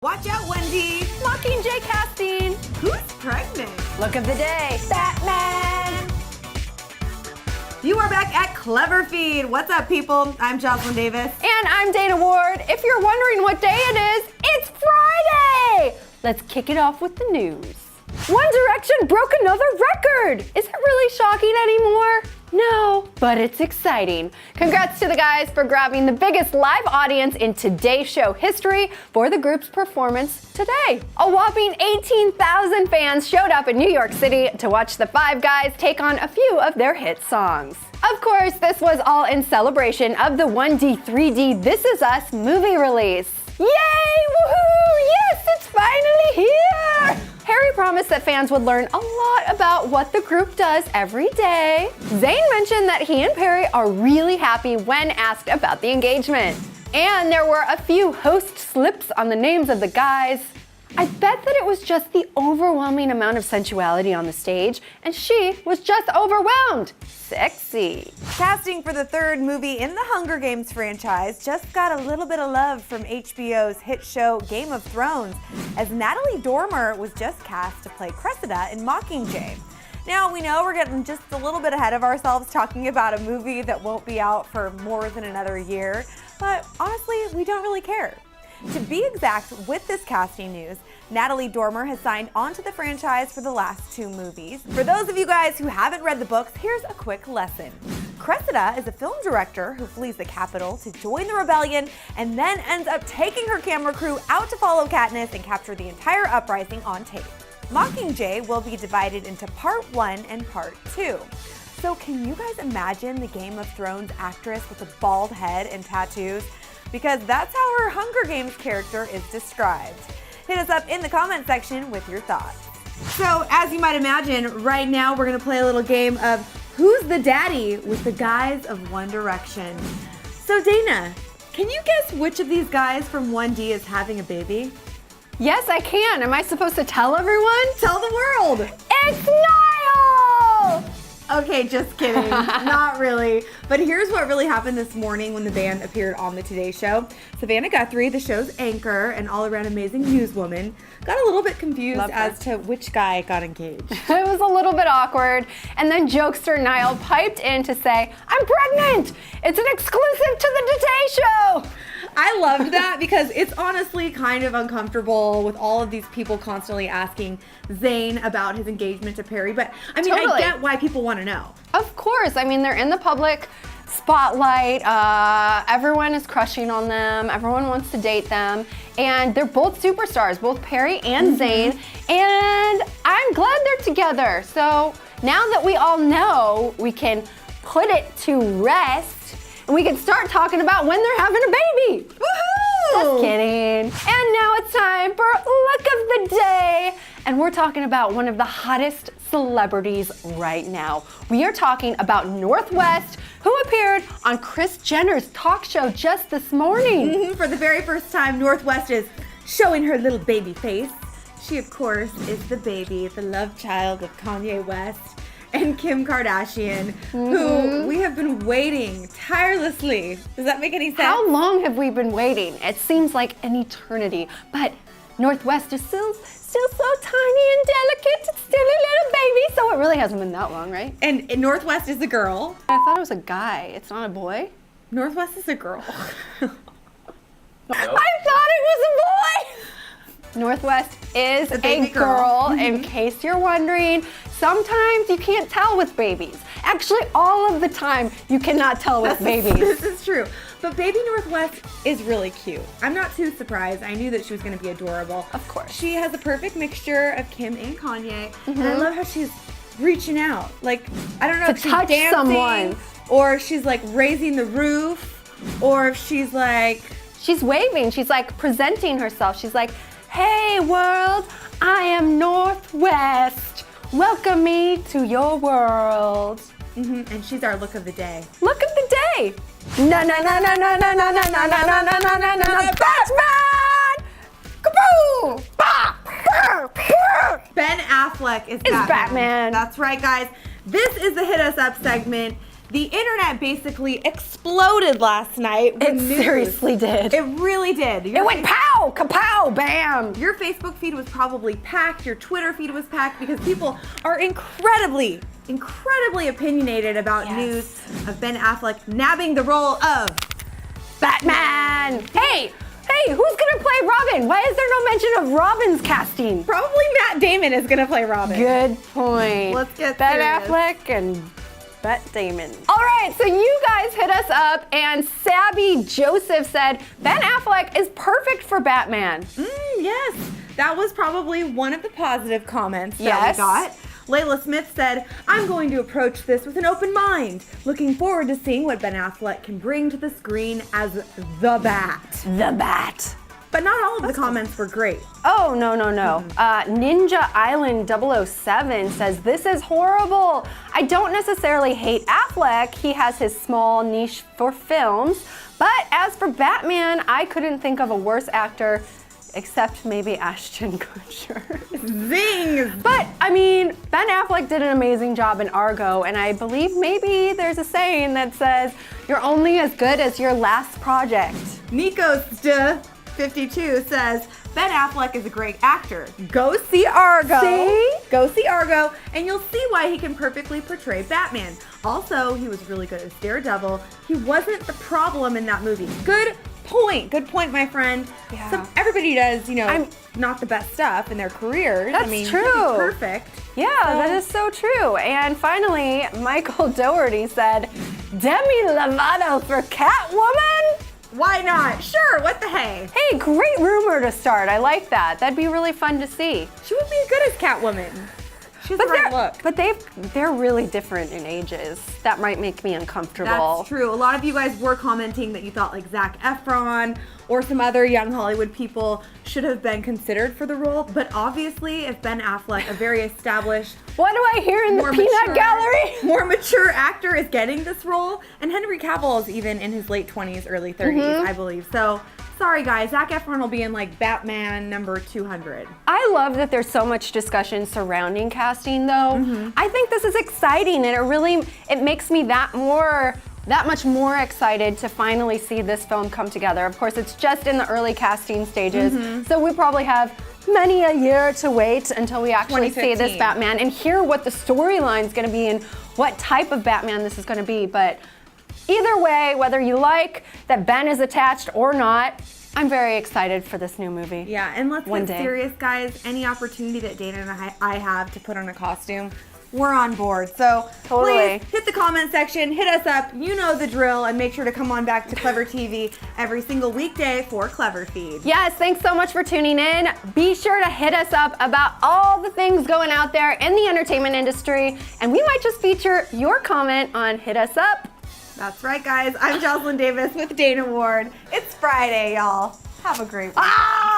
Watch out, Wendy! Mockingjay casting. Who's pregnant? Look of the day, Batman. You are back at Clevver Feed. What's up, people? I'm Jocelyn Davis. And I'm Dana Ward. If you're wondering what day it is, it's Friday. Let's kick it off with the news. One Direction broke another record. Is it really shocking anymore? No, but it's exciting. Congrats to the guys for grabbing the biggest live audience in today's show history for the group's performance today. A whopping 18,000 fans showed up in New York City to watch the five guys take on a few of their hit songs. Of course, this was all in celebration of the 1D 3D This Is Us movie release. Yay! Woohoo! Yes, it's finally here! Harry promised that fans would learn a lot about what the group does every day. Zayn mentioned that he and Perry are really happy when asked about the engagement. And there were a few host slips on the names of the guys. I bet that it was just the overwhelming amount of sensuality on the stage, and she was just overwhelmed. Sexy. Casting for the third movie in the Hunger Games franchise just got a little bit of love from HBO's hit show Game of Thrones, as Natalie Dormer was just cast to play Cressida in Mockingjay. Now, we know we're getting just a little bit ahead of ourselves talking about a movie that won't be out for more than another year, but honestly, we don't really care. To be exact, with this casting news, Natalie Dormer has signed on to the franchise for the last two movies. For those of you guys who haven't read the books, here's a quick lesson. Cressida is a film director who flees the capital to join the rebellion and then ends up taking her camera crew out to follow Katniss and capture the entire uprising on tape. Mockingjay will be divided into part 1 and part 2. So can you guys imagine the Game of Thrones actress with a bald head and tattoos? Because that's how her Hunger Games character is described. Hit us up in the comment section with your thoughts. So, as you might imagine, right now we're gonna play a little game of Who's the Daddy with the guys of One Direction. So Dana, can you guess which of these guys from 1D is having a baby? Yes, I can. Am I supposed to tell everyone? Tell the world! It's Niall! Okay, just kidding. Not really. But here's what really happened this morning when the band appeared on the Today Show. Savannah Guthrie, the show's anchor and all-around amazing newswoman, got a little bit confused as to which guy got engaged. It was a little bit awkward. And then jokester Niall piped in to say, "I'm pregnant! It's an exclusive to the Today Show!" I loved that because it's honestly kind of uncomfortable with all of these people constantly asking Zayn about his engagement to Perry. But I mean, Totally. I get why people want to know. Of course. I mean, they're in the public spotlight. Everyone is crushing on them. Everyone wants to date them. And they're both superstars, both Perry and Zayn. And I'm glad they're together. So now that we all know, we can put it to rest. And we can start talking about when they're having a baby. Woohoo! Just kidding. And now it's time for Look of the Day. And we're talking about one of the hottest celebrities right now. We are talking about Northwest, who appeared on Kris Jenner's talk show just this morning. For the very first time, Northwest is showing her little baby face. She, of course, is the baby, the love child of Kanye West and Kim Kardashian, who we have been waiting tirelessly. Does that make any sense? How long have we been waiting? It seems like an eternity, but Northwest is still so tiny and delicate. It's still a little baby, so it really hasn't been that long, right? And Northwest is a girl. I thought it was a guy. It's not a boy. Northwest is a girl. I thought it was a boy! Northwest is A a baby girl, girl. in case you're wondering. Sometimes you can't tell with babies. Actually, all of the time, you cannot tell with babies. This is true. But baby Northwest is really cute. I'm not too surprised. I knew that she was going to be adorable. Of course. She has a perfect mixture of Kim and Kanye. And I love how she's reaching out. Like, I don't know To if she's touch dancing someone. or if she's like raising the roof or if she's like... She's waving. She's like presenting herself. She's like, "Hey world, I am Northwest. Welcome me to your world." And she's our look of the day. Look of the day. Na na na na na na na na na na na na na na na na Batman! Kaboom! Bah! Ben Affleck is Batman. That's right, guys. This is the Hit Us Up segment. The internet basically exploded last night with It news. seriously did. It really did. It went pow, kapow, bam. Your Facebook feed was probably packed. Your Twitter feed was packed because people are incredibly opinionated about news of Ben Affleck nabbing the role of Batman. Hey, who's gonna play Robin? Why is there no mention of Robin's casting? Probably Matt Damon is gonna play Robin. Good point. Let's get Ben serious. Affleck and Matt Damon. All right, so you guys hit us up, and Sabby Joseph said Ben Affleck is perfect for Batman. Yes, that was probably one of the positive comments that Yes. we got. Layla Smith said, I'm going to approach this with an open mind. Looking forward to seeing what Ben Affleck can bring to the screen as the Bat. The Bat. But not all of the comments were great. Oh, no. Ninja Island 007 says, this is horrible. I don't necessarily hate Affleck. He has his small niche for films. But as for Batman, I couldn't think of a worse actor except maybe Ashton Kutcher. Zing! But, I mean, Ben Affleck did an amazing job in Argo, and I believe maybe there's a saying that says, you're only as good as your last project. Nikos52 says, Ben Affleck is a great actor. Go see Argo. See? Go see Argo, and you'll see why he can perfectly portray Batman. Also, he was really good as Daredevil. He wasn't the problem in that movie. Good point, my friend. Yeah. So everybody does, not the best stuff in their careers. That's true. Nothing's perfect. Yeah, that is so true. And finally, Michael Dougherty said, Demi Lovato for Catwoman? Why not? Sure, what the hey? Hey, great rumor to start. I like that. That'd be really fun to see. She would be good as Catwoman. She's the right look. But they're really different in ages. That might make me uncomfortable. That's true. A lot of you guys were commenting that you thought like Zac Efron or some other young Hollywood people should have been considered for the role. But obviously, if Ben Affleck, a very established, What do I hear in the peanut gallery? more mature actor is getting this role, and Henry Cavill is even in his late 20s, early 30s, I believe. So, sorry guys, Zac Efron will be in like Batman number 200. I love that there's so much discussion surrounding casting though. I think this is exciting, and it makes me that much more excited to finally see this film come together. Of course, it's just in the early casting stages, so we probably have many a year to wait until we actually see this 2015. Batman and hear what the storyline's gonna be and what type of Batman this is gonna be. But either way, whether you like that Ben is attached or not, I'm very excited for this new movie. Yeah, and let's One get day. serious, guys. Any opportunity that Dana and I have to put on a costume, we're on board. So Totally. please hit the comment section, hit us up, you know the drill, and make sure to come on back to Clevver TV every single weekday for Clevver Feed. Yes, thanks so much for tuning in. Be sure to hit us up about all the things going out there in the entertainment industry, and we might just feature your comment on Hit Us Up. That's right, guys. I'm Jocelyn Davis with Dana Ward. It's Friday, y'all. Have a great week. Ah!